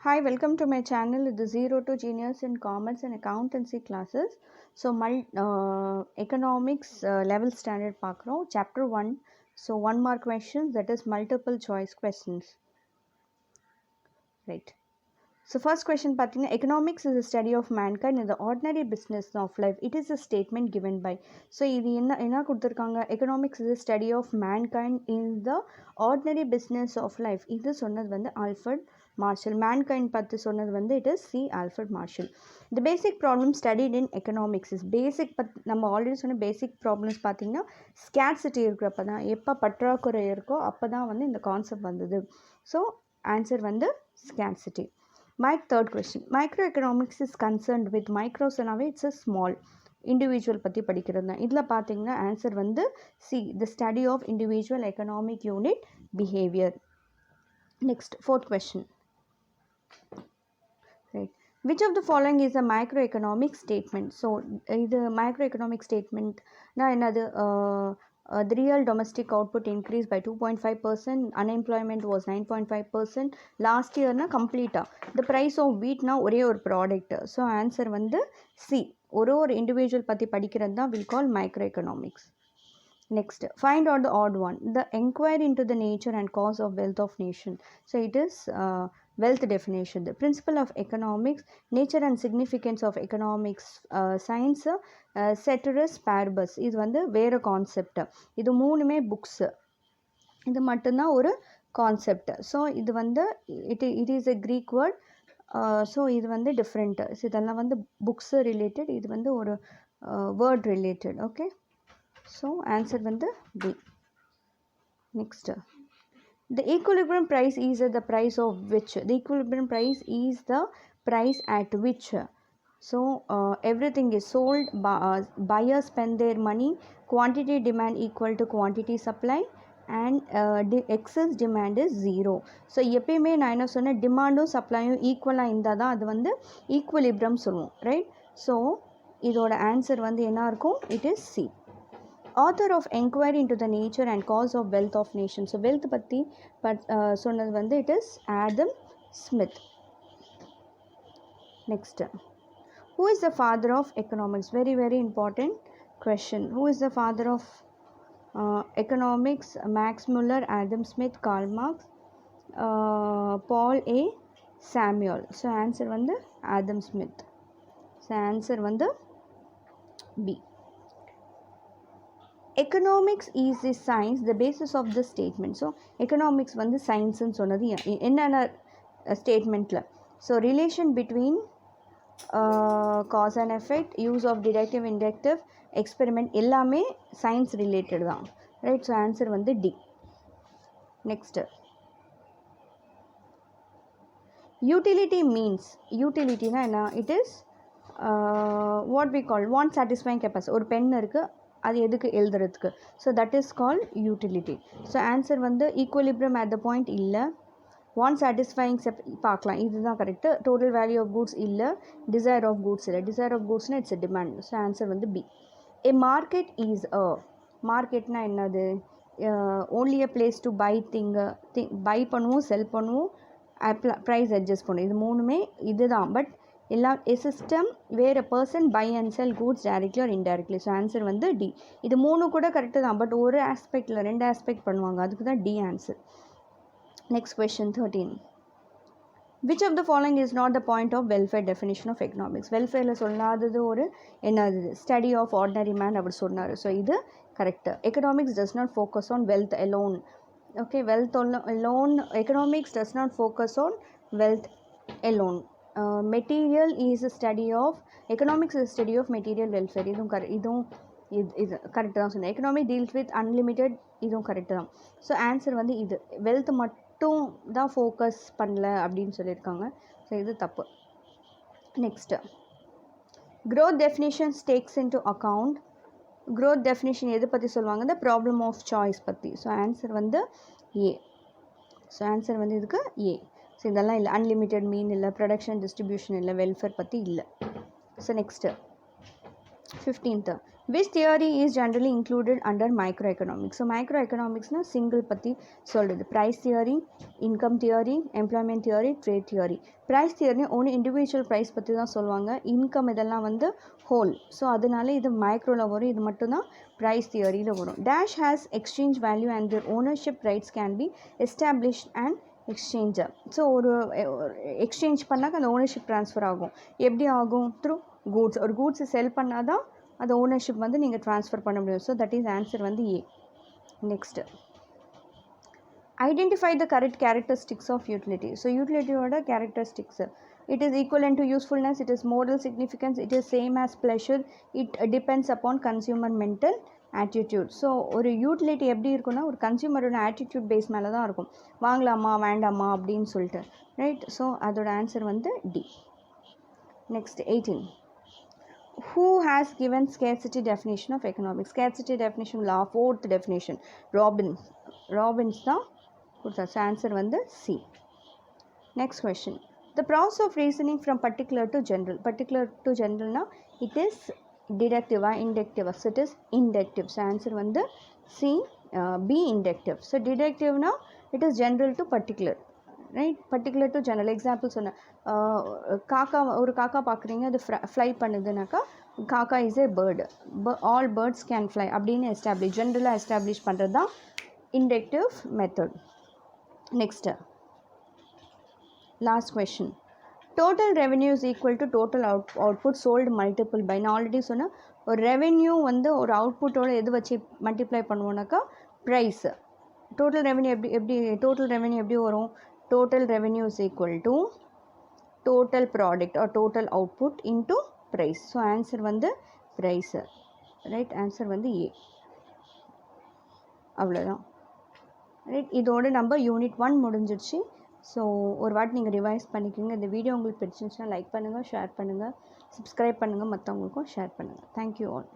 Hi, welcome to my channel, the Zero to Genius in Commerce and Accountancy classes. So, economics level standard பார்க்குறோம் chapter 1. So, 1 mark questions, that is multiple choice questions. Right. So, first question பார்த்தீங்கன்னா economics is a study of mankind in the ordinary business of life. It is a statement given by. So, இது என்ன கொடுத்துருக்காங்க, economics is a study of mankind in the ordinary business of life. இது சொன்னது வந்து Alfred marshal. Mankind பற்றி சொன்னது வந்து it is C Alfred Marshall. The basic problem studied in economics is basic நம்ம ஆல்ரெடி சொன்ன பேசிக் ப்ராப்ளம்ஸ் பார்த்தீங்கன்னா ஸ்கேர்சிட்டி இருக்கிறப்ப தான், எப்போ பற்றாக்குறை இருக்கோ அப்போ தான் வந்து இந்த கான்செப்ட் வந்தது. ஸோ ஆன்சர் வந்து scarcity. Third question. Microeconomics is concerned with micro சொன்னாவே இட்ஸ் a small இண்டிவிஜுவல் பற்றி படிக்கிறது தான். இதில் பார்த்தீங்கன்னா ஆன்சர் வந்து C the study of individual economic unit behaviour. Next, fourth question. Right. Which of the following is a microeconomic statement? So, the microeconomic statement na another the real domestic output increased by 2.5%, unemployment was 9.5%, last year na complete the price of wheat na ஒரே ஒரு product. So, answer வந்து C. ஒரு individual பற்றி படிக்கிறது தான் will call microeconomics. Next, find out the odd one. The inquiry into the nature and cause of wealth of nation. So, it is wealth definition. The principle of economics, nature and significance of economics science, ceteris paribus. இது வந்து வேறு concept. இது மூணுமே books, இது மட்டும்தான் ஒரு concept. So இது வந்து it is a creek word. So இது வந்து டிஃப்ரெண்ட். ஸோ இதெல்லாம் வந்து புக்ஸ் ரிலேட்டட், இது வந்து ஒரு word related. Okay, so answer வந்து B. Next, the equilibrium price is the price of which. The equilibrium price is the price at which, so everything is sold, buyers spend their money, quantity demand equal to quantity supply, and excess demand is zero. So எப்பயுமே நான் என்ன சொன்னேன், டிமாண்டும் சப்ளையும் ஈக்குவலாக இருந்தால் தான் அது வந்து ஈக்குவலிப்ரம் சொல்லுவோம், ரைட்? ஸோ இதோட ஆன்சர் வந்து என்ன இருக்கும், it is C. Author of Enquiry into the Nature and Cause of Wealth of Nations. So, wealth பற்றி சொன்னது வந்து it is Adam Smith. Next, who is the father of economics? Very, very important question. Who is the father of economics? Max Muller, Adam Smith, Karl Marx, Paul A. Samuel. So, answer வந்து Adam Smith. So, answer வந்து B. Economics is the science, the basis of the statement. So, economics வந்து சயின்ஸ்ன்னு சொன்னது என்னென்ன ஸ்டேட்மெண்ட்டில்? So relation between cause and effect, use of deductive inductive, experiment எல்லாமே science related தான், right? So answer வந்து D. Next, utility means, யூட்டிலிட்டினா என்ன? It is what we call want satisfying capacity. ஒரு பென் இருக்குது, அது எதுக்கு எழுதுறதுக்கு. So that is call utility. So answer வந்து ஈக்குவலிப்ரம் அட் த பாயிண்ட் இல்லை, வான் சாட்டிஸ்ஃபைங் பார்க்கலாம், இதுதான் correct. Total value of goods இல்லை, டிசைர் ஆஃப் கூட்ஸ் இல்லை. டிசைர் ஆஃப் கூட்ஸ்னால் it's a demand. So answer வந்து B. A market is a, மார்க்கெட்னா என்னது? Only a place to buy buy பண்ணுவோம், செல் பண்ணுவோம், ப்ரைஸ் அட்ஜஸ்ட் பண்ணுவோம். இது மூணுமே இதுதான். பட் எல்லாம் a system where a person buy and sell goods directly or indirectly. So answer வந்து டி. இது மூணு கூட கரெக்டு தான், பட் ஒரு ஆஸ்பெக்டில் ரெண்டு ஆஸ்பெக்ட் பண்ணுவாங்க, அதுக்கு தான் D answer. Next question 13. Which of the following is not the point of welfare definition of economics? வெல்ஃபேரில் சொல்லாதது ஒரு என்னது? ஸ்டடி ஆஃப் ஆர்டினரி மேன் அப்படி சொன்னார். ஸோ இது correct. Economics does not focus on wealth alone. Okay, wealth alone, economics does not focus on wealth alone. Material is a study of, economics is a study of material welfare. இதுவும் இது correct தான் சொன்னேன். Economic deals with unlimited, இதுவும் correct தான். So answer வந்து இது, wealth மட்டும் தான் ஃபோக்கஸ் பண்ணல அப்படின்னு சொல்லியிருக்காங்க. ஸோ இது தப்பு. Next, growth definitions takes into account, growth definition எது பற்றி சொல்லுவாங்க? இந்த ப்ராப்ளம் ஆஃப் சாய்ஸ் பற்றி. ஸோ ஆன்சர் வந்து ஏ. ஸோ ஆன்சர் வந்து இதுக்கு ஏ. ஸோ இதெல்லாம் இல்லை, அன்லிமிட்டெட் மீன் இல்லை, ப்ரொடக்ஷன் டிஸ்ட்ரிபியூஷன் இல்லை, வெல்ஃபேர் பற்றி இல்லை. So next 15th, which theory is generally included under microeconomics. So microeconomics na single பற்றி சொல்கிறது. price theory, income theory, employment theory, trade theory. price theory only individual price பற்றி தான் சொல்லுவாங்க. income இதெல்லாம் வந்து whole. ஸோ அதனால இது மைக்ரோவில் வரும், இது மட்டும்தான் price theoryயில் வரும். dash has exchange value and their ownership rights can be established and exchanger. So ஒரு எக்ஸ்சேஞ்ச் பண்ணாக்க அந்த ஓனர்ஷிப் ட்ரான்ஸ்ஃபர் ஆகும். எப்படி ஆகும்? Through goods. ஒரு கூட்ஸை செல் பண்ணால் தான் அந்த ஓனர்ஷிப் வந்து நீங்கள் ட்ரான்ஸ்ஃபர் பண்ண முடியும். ஸோ தட் இஸ் ஆன்சர் வந்து A. Next, identify the correct characteristics of utility. So யூட்டிலிட்டியோட characteristics, it is equivalent to usefulness, it is moral significance, it is same as pleasure, it depends upon consumer mental attitude. So ஒரு utility எப்படி இருக்குன்னா ஒரு கன்சியூமரோட attitude base மேலே தான் இருக்கும், வாங்கலாமா வேண்டாமா அப்படின்னு சொல்லிட்டு, ரைட். ஸோ அதோட ஆன்சர் வந்து D. Next 18, who has given scarcity definition of economics? Scarcity definition law, fourth definition, Robbins தான் கொடுத்தாரு. ஆன்சர் வந்து C. Next question, the process of reasoning from particular to general na it is deductive or inductive? So it is inductive. So answer வந்து C, B inductive. So deductive na it is general to particular, right? Particular to general. example சொன்ன காக்கா, ஒரு காக்கா பார்க்குறீங்க, அது fly பண்ணுதுனாக்கா காக்கா is a bird, all birds can fly அப்படின்னு ஜென்ரலாக எஸ்டாப்ளிஷ் பண்ணுறது தான் inductive method. Next last question, total revenue is equal to total output sold multiple by. நான் ஆல்ரெடி சொன்னேன், ஒரு ரெவென்யூ வந்து ஒரு அவுட்புட்டோட எது வச்சு மல்டிப்ளை பண்ணுவோன்னாக்கா ப்ரைஸ். டோட்டல் ரெவென்யூ எப்படி வரும்? Total revenue is equal to total product or total output into price. So answer வந்து ப்ரைஸ், ரைட். ஆன்சர் வந்து ஏ. அவ்வளோதான், ரைட். இதோடு நம்ம யூனிட் 1 முடிஞ்சிடுச்சு. ஸோ ஒரு வாட்டி நீங்கள் ரிவைஸ் பண்ணிக்கோங்க. இந்த வீடியோ உங்களுக்கு பிடிச்சிருந்துச்சுன்னா லைக் பண்ணுங்கள், ஷேர் பண்ணுங்கள், சப்ஸ்கிரைப் பண்ணுங்கள், மற்றவங்களுக்கும் ஷேர் பண்ணுங்கள். Thank you all.